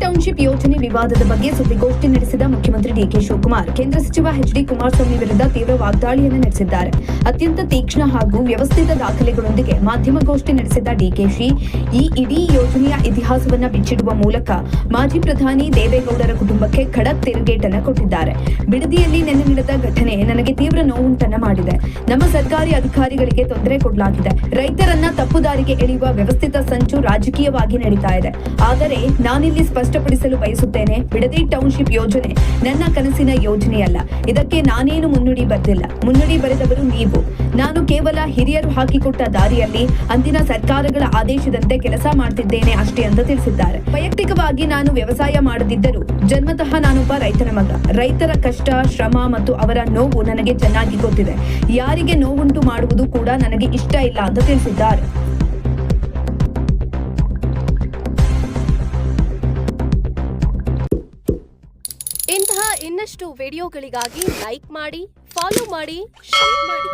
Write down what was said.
Township ಯೋಜನೆ ವಿವಾದದ ಬಗ್ಗೆ ಸುದ್ದಿಗೋಷ್ಠಿ ನಡೆಸಿದ ಮುಖ್ಯಮಂತ್ರಿ ಡಿಕೆ ಶಿವಕುಮಾರ್ ಕೇಂದ್ರ ಸಚಿವ ಎಚ್.ಡಿ. ಕುಮಾರಸ್ವಾಮಿ ವಿರುದ್ಧ ತೀವ್ರ ವಾಗ್ದಾಳಿಯನ್ನು ನಡೆಸಿದ್ದಾರೆ. ಅತ್ಯಂತ ತೀಕ್ಷ್ಣ ಹಾಗೂ ವ್ಯವಸ್ಥಿತ ದಾಖಲೆಗಳೊಂದಿಗೆ ಮಾಧ್ಯಮಗೋಷ್ಠಿ ನಡೆಸಿದ ಡಿಕೆಶಿ ಈ ಇಡೀ ಯೋಜನೆಯ ಇತಿಹಾಸವನ್ನ ಬಿಚ್ಚಿಡುವ ಮೂಲಕ ಮಾಜಿ ಪ್ರಧಾನಿ ದೇವೇಗೌಡರ ಕುಟುಂಬಕ್ಕೆ ಖಡಕ್ ತಿರುಗೇಟನ್ನು ಕೊಟ್ಟಿದ್ದಾರೆ. ಬಿಡದಿಯಲ್ಲಿ ನಿನ್ನೆ ನಡೆದ ಘಟನೆ ನನಗೆ ತೀವ್ರ ನೋವುಂಟನ್ನು ಮಾಡಿದೆ. ನಮ್ಮ ಸರ್ಕಾರಿ ಅಧಿಕಾರಿಗಳಿಗೆ ತೊಂದರೆ ಕೊಡಲಾಗಿದೆ. ರೈತರನ್ನ ತಪ್ಪು ದಾರಿಗೆ ಎಳೆಯುವ ವ್ಯವಸ್ಥಿತ ಸಂಚು ರಾಜಕೀಯವಾಗಿ ನಡೀತಾ ಇದೆ. ಆದರೆ ನಾನಿಲ್ಲಿ ಸ್ಪಷ್ಟಪಡಿಸಲು ಬಯಸುತ್ತೇನೆ, ಬಿಡದಿ ಟೌನ್ಶಿಪ್ ಯೋಜನೆ ನನ್ನ ಕನಸಿನ ಯೋಜನೆಯಲ್ಲ. ಇದಕ್ಕೆ ನಾನೇನು ಮುನ್ನುಡಿ ಬರೆದಿಲ್ಲ. ಮುನ್ನುಡಿ ಬರೆದವರು ನೀವು. ನಾನು ಕೇವಲ ಹಿರಿಯರು ಹಾಕಿಕೊಟ್ಟ ದಾರಿಯಲ್ಲಿ ಅಂದಿನ ಸರ್ಕಾರಗಳ ಆದೇಶದಂತೆ ಕೆಲಸ ಮಾಡ್ತಿದ್ದೇನೆ ಅಷ್ಟೇ ಅಂತ ತಿಳಿಸಿದ್ದಾರೆ. ವೈಯಕ್ತಿಕವಾಗಿ ನಾನು ವ್ಯವಸಾಯ ಮಾಡದಿದ್ದರೂ ಜನ್ಮತಃ ನಾನೊಬ್ಬ ರೈತನ ಮಗ. ರೈತರ ಕಷ್ಟ, ಶ್ರಮ ಮತ್ತು ಅವರ ನೋವು ನನಗೆ ಚೆನ್ನಾಗಿ ಗೊತ್ತಿದೆ. ಯಾರಿಗೆ ನೋವುಂಟು ಮಾಡುವುದು ಕೂಡ ನನಗೆ ಇಷ್ಟ ಇಲ್ಲ ಅಂತ ತಿಳಿಸಿದ್ದಾರೆ. ಇಂತಹ ಇನ್ನಷ್ಟು ವಿಡಿಯೋಗಳಿಗಾಗಿ ಲೈಕ್ ಮಾಡಿ, ಫಾಲೋ ಮಾಡಿ, ಶೇರ್ ಮಾಡಿ.